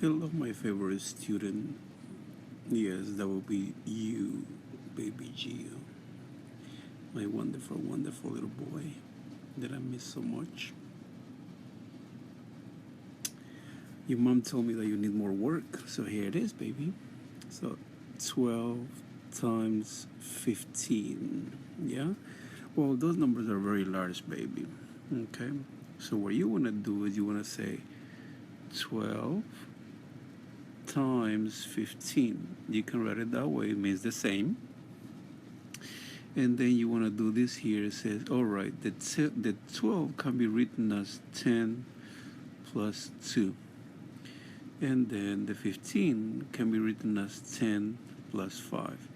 Hello, my favorite student. Yes, that will be you, baby Gio, my wonderful, wonderful little boy that I miss so much. Your mom told me that you need more work, so here it is, baby. So 12 times 15. Yeah? Well, those numbers are very large, baby. Okay? So, what you want to do is you want to say 12 times 15. You can write it that way, it means the same. And then you want to do this here. It says, all right, the 12 can be written as 10 plus 2. And then the 15 can be written as 10 plus 5.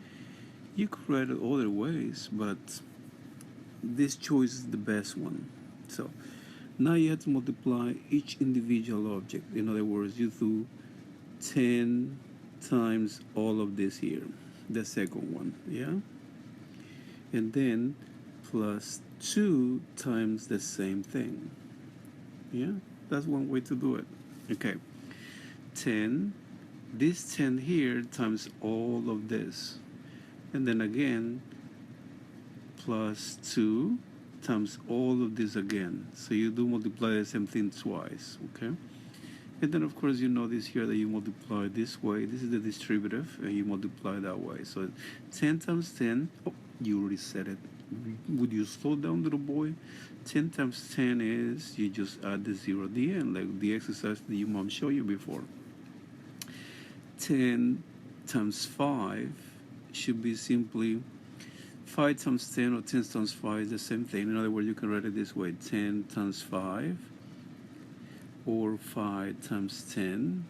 You could write it other ways, but this choice is the best one. So now you have to multiply each individual object. In other words, you do 10 times all of this here, the second one, yeah? And then plus 2 times the same thing. Yeah, that's one way to do it. Okay, 10, this 10 here times all of this. And then again, plus 2 times all of this again. So you do multiply the same thing twice, okay? And then of course you know this here that you multiply this way. This is the distributive, and you multiply that way. So 10 times 10, oh, you already said it. Would you slow down, little boy? 10 times 10 is, you just add the 0 at the end, like the exercise that your mom showed you before. 10 times 5 should be simply 5 times 10, or 10 times 5 is the same thing. In other words, you can write it this way: 10 times 5, or 5 times 10,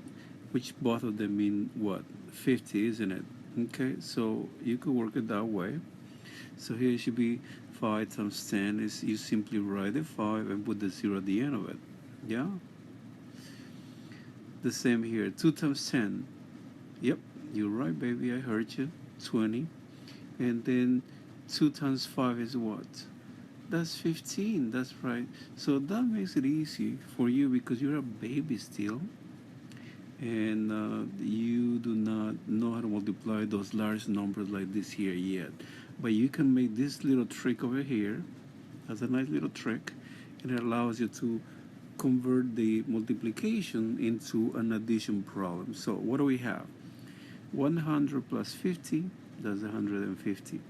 which both of them mean what? 50, isn't it? Okay, so you could work it that way. So here it should be 5 times 10 is, you simply write the 5 and put the 0 at the end of it. Yeah? The same here. 2 times 10. Yep, you're right, baby. I heard you. 20. And then 2 times 5 is what? That's 15. That's right. So that makes it easy for you because you're a baby still. And you do not know how to multiply those large numbers like this here yet. But you can make this little trick over here. That's a nice little trick, and it allows you to convert the multiplication into an addition problem. So what do we have? 100 plus 50, that's 150.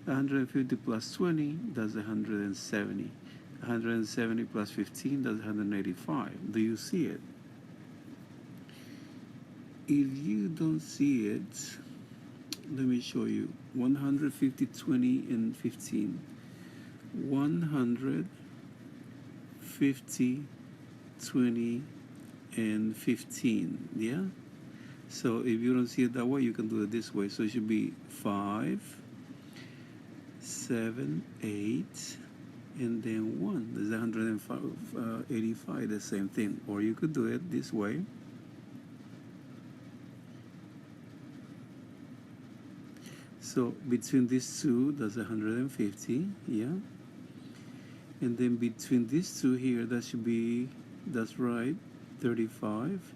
150 plus 20, that's 170. 170 plus 15, that's 185. Do you see it? If you don't see it, let me show you. 150, 20, and 15. 150, 20, and 15. Yeah? So if you don't see it that way, you can do it this way. So it should be 5, 7, 8, and then 1. There's 185, the same thing. Or you could do it this way. So between these two, that's 150, yeah? And then between these two here, that should be, that's right, 35.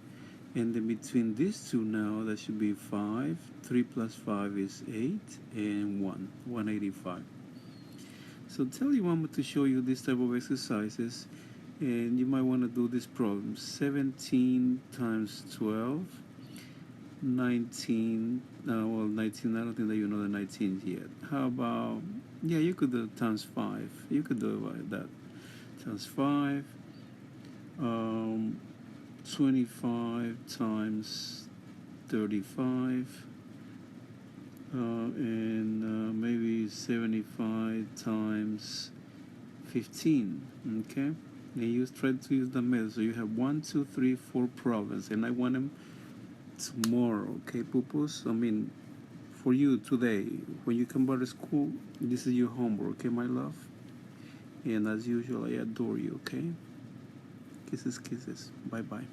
And then between these two now, that should be 5. 3 plus 5 is 8, and 185. So tell your mama to show you this type of exercises, and you might want to do this problem. 17 times 12, 19, well, 19, I don't think that you know the 19 yet. How about, yeah, you could do times 5. You could do it like that. Times 5, 25 times 35, and maybe 75 times 15, okay? And you try to use the method. So you have 1, 2, 3, 4 problems, and I want them tomorrow, okay, pupus? I mean, for you today, when you come back to school, this is your homework, okay, my love? And as usual, I adore you, okay? Kisses, kisses. Bye-bye.